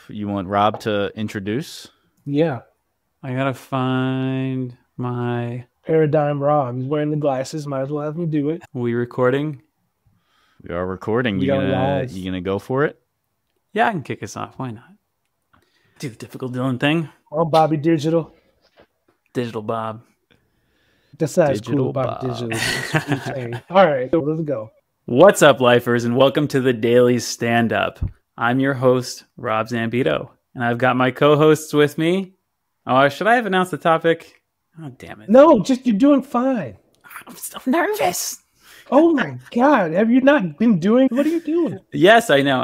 You want Rob to introduce? Yeah. I gotta find my... Paradigm Rob. He's wearing the glasses. Might as well have me do it. We recording? We are recording. We You are live. gonna go for it? Yeah, I can kick us off. Why not? Do the typical Dylan thing. Oh, Bobby Digital. Digital Bob. That's not as Digital cool, Bobby Bob. Digital. All right, so let's go. What's up, lifers, and welcome to the Daily Stand-Up. I'm your host, Rob Zambito, and I've got my co-hosts with me. Oh, should I have announced the topic? Oh, damn it. No, just you're doing fine. I'm so nervous. Oh my God, have you not been doing? What are you doing? Yes, I know.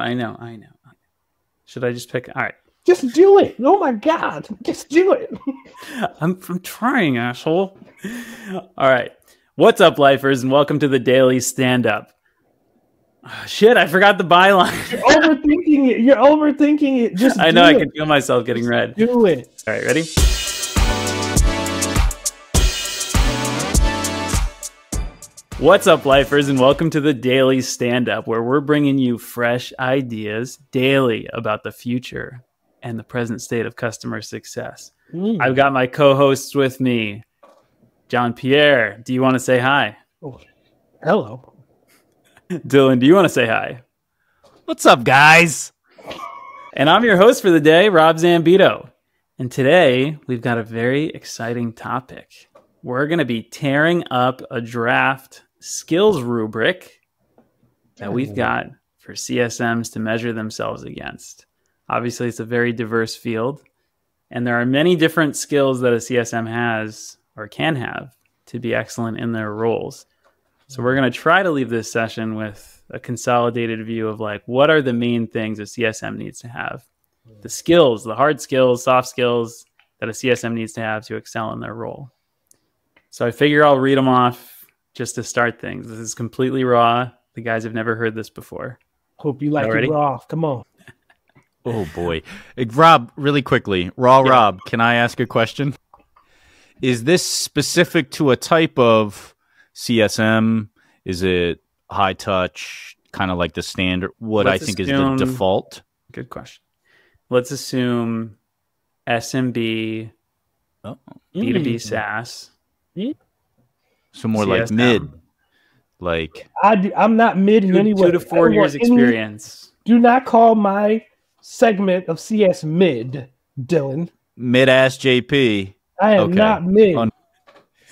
Should I just pick? All right. Just do it. Oh my God, just do it. I'm trying, asshole. All right. What's up, lifers, and welcome to the Daily Stand-Up. Oh, shit, I forgot the byline. You're overthinking it. You're overthinking it. Just I know, do I it. can feel myself getting red. Do it. All right, ready? What's up, lifers, and welcome to the Daily Stand-Up, where we're bringing you fresh ideas daily about the future and the present state of customer success. I've got my co-hosts with me. John Pierre, do you want to say hi? Oh, hello. Dylan, do you want to say hi? What's up, guys? And I'm your host for the day, Rob Zambito. And today, we've got a very exciting topic. We're going to be tearing up a draft skills rubric that we've got for CSMs to measure themselves against. Obviously, it's a very diverse field, and there are many different skills that a CSM has or can have to be excellent in their roles. So we're going to try to leave this session with a consolidated view of like, what are the main things a CSM needs to have? The skills, the hard skills, soft skills that a CSM needs to have to excel in their role. So I figure I'll read them off just to start things. This is completely raw. The guys have never heard this before. Hope you like Already? it raw. Come on. Oh boy, Rob, really quickly, Rob, can I ask a question? Is this specific to a type of CSM? Is it high touch, kind of like the standard? What Let's I think is the default. Good question. Let's assume SMB, B2B SaaS. So more like CSM. mid, like I'm not mid in any way. 2 to 4 years experience. Do not call my segment of CS mid, Dylan. mid-ass JP. I am Okay. not mid.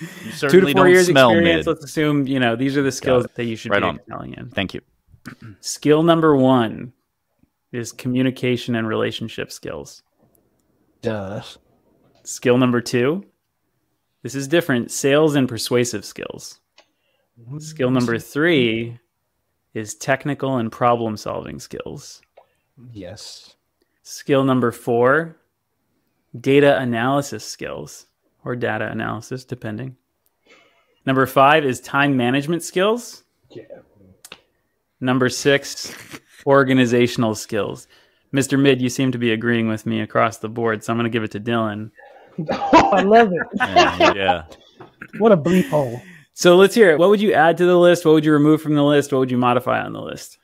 You 2 certainly to 4 don't years smell experience. mid. Let's assume, these are the skills that you should Right be on. excelling in. Thank you. Skill number 1 is communication and relationship skills. Duh. Skill number 2, this is different, sales and persuasive skills. Skill number 3 is technical and problem-solving skills. Yes. Skill number 4, data analysis skills, or data analysis, depending. Number 5 is time management skills. Yeah. Number 6, organizational skills. Mr. Mid, you seem to be agreeing with me across the board, so I'm going to give it to Dylan. Oh, I love it. Yeah. What a bleep hole. So let's hear it. What would you add to the list? What would you remove from the list? What would you modify on the list?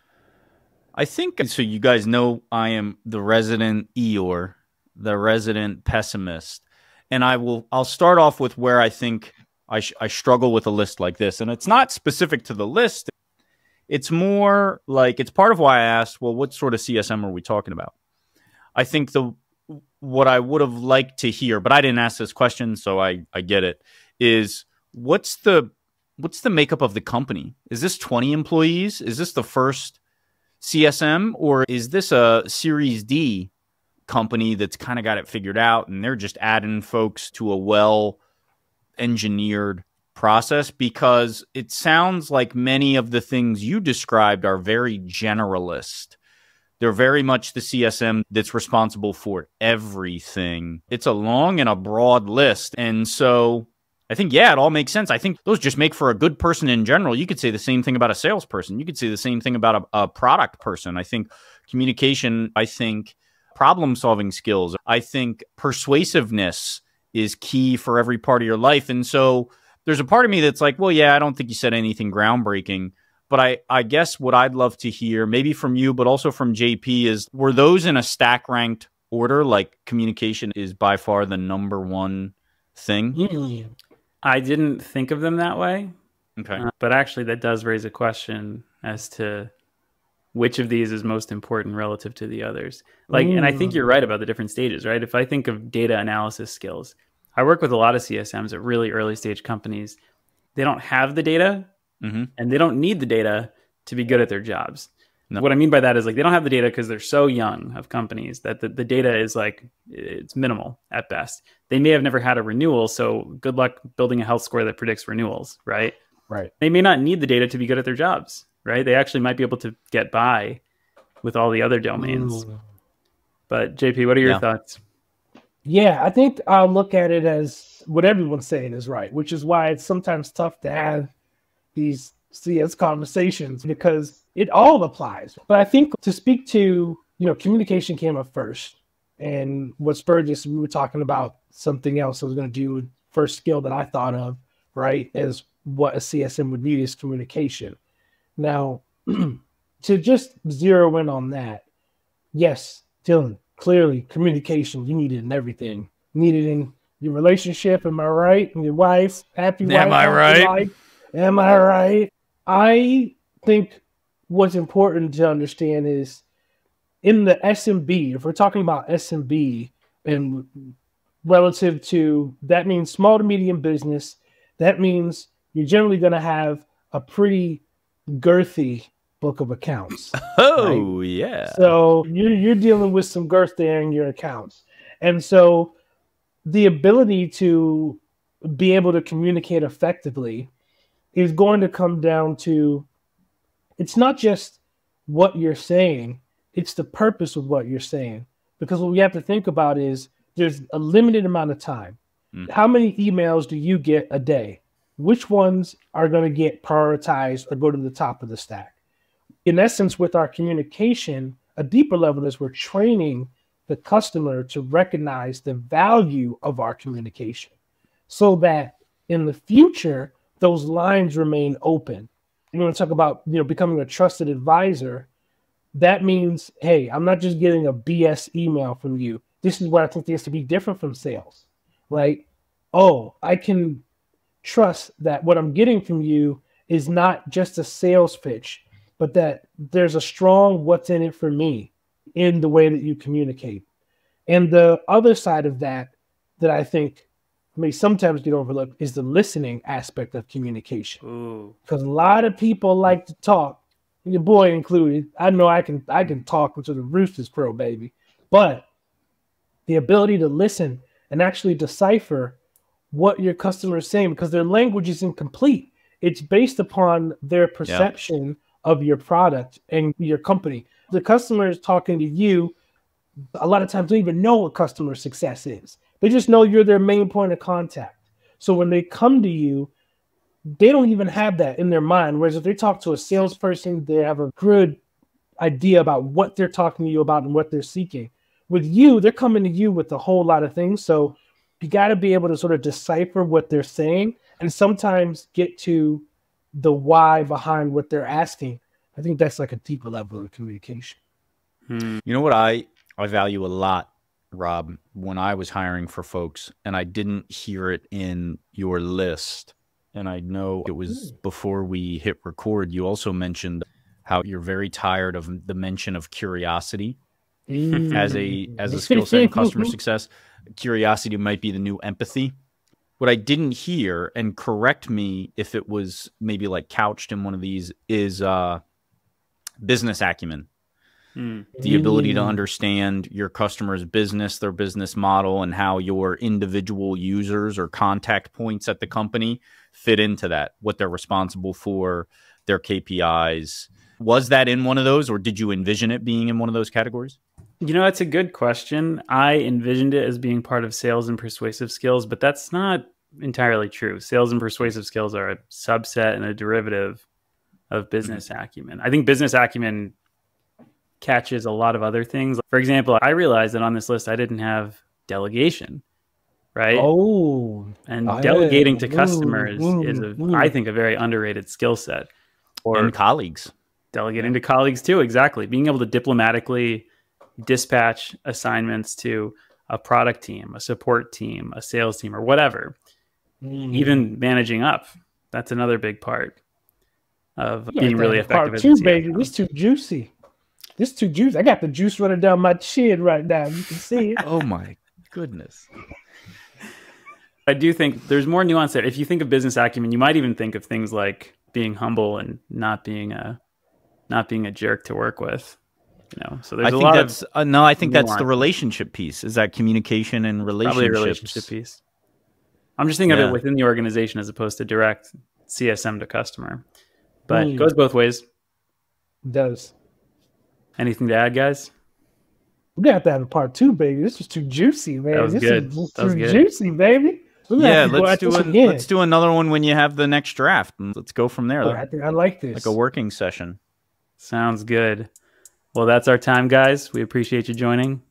I think so. You guys know I am the resident Eeyore, the resident pessimist, and I'll start off with where I think I struggle with a list like this, and it's not specific to the list. It's more like it's part of why I asked, well, what sort of CSM are we talking about? I think what I would have liked to hear, but I didn't ask this question, so I get it, is what's the makeup of the company? Is this 20 employees? Is this the first CSM, or is this a Series D company that's kind of got it figured out and they're just adding folks to a well-engineered process? Because it sounds like many of the things you described are very generalist. They're very much the CSM that's responsible for everything. It's a long and a broad list. And so I think, yeah, it all makes sense. I think those just make for a good person in general. You could say the same thing about a salesperson. You could say the same thing about a product person. I think communication, I think problem-solving skills, I think persuasiveness is key for every part of your life. And so there's a part of me that's like, well, yeah, I don't think you said anything groundbreaking. But I guess what I'd love to hear, maybe from you, but also from JP, is were those in a stack ranked order, like communication is by far the number one thing? I didn't think of them that way. Okay. But actually, that does raise a question as to which of these is most important relative to the others. Like, and I think you're right about the different stages, right? If I think of data analysis skills, I work with a lot of CSMs at really early stage companies. They don't have the data and they don't need the data to be good at their jobs. No. What I mean by that is like, they don't have the data because they're so young of companies that the data is like, it's minimal at best. They may have never had a renewal. So good luck building a health score that predicts renewals, right? Right. They may not need the data to be good at their jobs, right? They actually might be able to get by with all the other domains. But JP, what are your thoughts? Yeah, I think I'll look at it as what everyone's saying is right, which is why it's sometimes tough to have these CS conversations because it all applies. But I think to speak to, communication came up first. And what spurred this, we were talking about something else I was going to do. First skill that I thought of, right, is what a CSM would need is communication. Now, to just zero in on that, yes, Dylan, clearly communication, you need it in everything. You need it in your relationship, am I right? And your wife, happy wife. Am I right? Life. Am I right? I think what's important to understand is in the SMB, if we're talking about SMB and relative to, that means small to medium business, that means you're generally going to have a pretty girthy book of accounts. Oh, right? yeah. So you're dealing with some girth there in your accounts. And so the ability to be able to communicate effectively is going to come down to, it's not just what you're saying, it's the purpose of what you're saying. Because what we have to think about is there's a limited amount of time. How many emails do you get a day? Which ones are going to get prioritized or go to the top of the stack? In essence, with our communication, a deeper level is we're training the customer to recognize the value of our communication so that in the future, those lines remain open. You want to talk about, becoming a trusted advisor. That means, hey, I'm not just getting a BS email from you. This is what I think has to be different from sales. Like, oh, I can trust that what I'm getting from you is not just a sales pitch, but that there's a strong what's in it for me in the way that you communicate. And the other side of that I think may sometimes get overlooked is the listening aspect of communication. Because a lot of people like to talk, your boy included. I know I can talk until the roosters crow, baby. But the ability to listen and actually decipher what your customer is saying, because their language is incomplete. It's based upon their perception of your product and your company. The customer is talking to you. A lot of times they don't even know what customer success is. They just know you're their main point of contact. So when they come to you, they don't even have that in their mind. Whereas if they talk to a salesperson, they have a good idea about what they're talking to you about and what they're seeking. With you, they're coming to you with a whole lot of things. So you got to be able to sort of decipher what they're saying and sometimes get to the why behind what they're asking. I think that's like a deeper level of communication. You know what I value a lot, Rob, when I was hiring for folks, and I didn't hear it in your list, and I know it was before we hit record, you also mentioned how you're very tired of the mention of curiosity as a skill set in customer success. Curiosity might be the new empathy. What I didn't hear, and correct me if it was maybe like couched in one of these, is business acumen. The ability to understand your customer's business, their business model, and how your individual users or contact points at the company fit into that, what they're responsible for, their KPIs. Was that in one of those, or did you envision it being in one of those categories? That's a good question. I envisioned it as being part of sales and persuasive skills, but that's not entirely true. Sales and persuasive skills are a subset and a derivative of business acumen. I think business acumen catches a lot of other things. For example, I realized that on this list, I didn't have delegation, right? And delegating to customers is, I think, a very underrated skill set. Or colleagues. Delegating to colleagues too, exactly. Being able to diplomatically dispatch assignments to a product team, a support team, a sales team, or whatever. Even managing up, that's another big part of being really effective. Part two, baby. This too juicy. I got the juice running down my chin right now. You can see it. Oh my goodness. I do think there's more nuance there. If you think of business acumen, you might even think of things like being humble and not being a jerk to work with. So there's I think that's the relationship piece. Is that communication and relationships? Probably a relationship piece. I'm just thinking of it within the organization as opposed to direct CSM to customer. But it goes both ways. It does. Anything to add, guys? We got to have a part two, baby. This was too juicy, man. That was good. Juicy, baby. Yeah, let's do another one when you have the next draft. Let's go from there. I think I like this. Like a working session. Sounds good. Well, that's our time, guys. We appreciate you joining.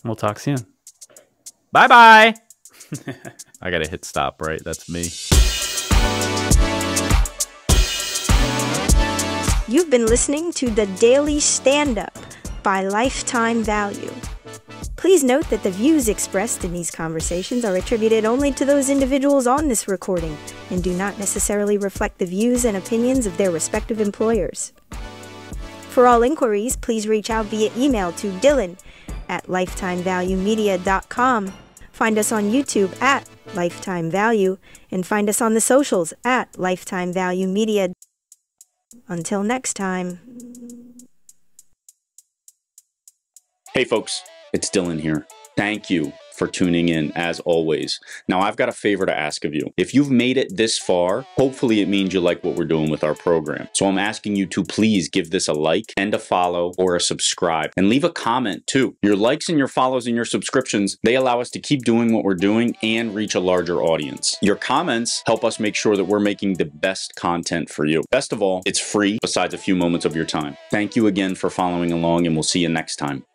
We'll talk soon. Bye-bye. I got to hit stop, right? That's me. You've been listening to The Daily Stand-Up by Lifetime Value. Please note that the views expressed in these conversations are attributed only to those individuals on this recording and do not necessarily reflect the views and opinions of their respective employers. For all inquiries, please reach out via email to dylan@lifetimevaluemedia.com. Find us on YouTube @Lifetime Value and find us on the socials @Lifetime Value Media. Until next time. Hey folks, it's Dylan here. Thank you for tuning in as always. Now I've got a favor to ask of you. If you've made it this far, hopefully it means you like what we're doing with our program. So I'm asking you to please give this a like and a follow or a subscribe and leave a comment too. Your likes and your follows and your subscriptions, they allow us to keep doing what we're doing and reach a larger audience. Your comments help us make sure that we're making the best content for you. Best of all, it's free besides a few moments of your time. Thank you again for following along and we'll see you next time.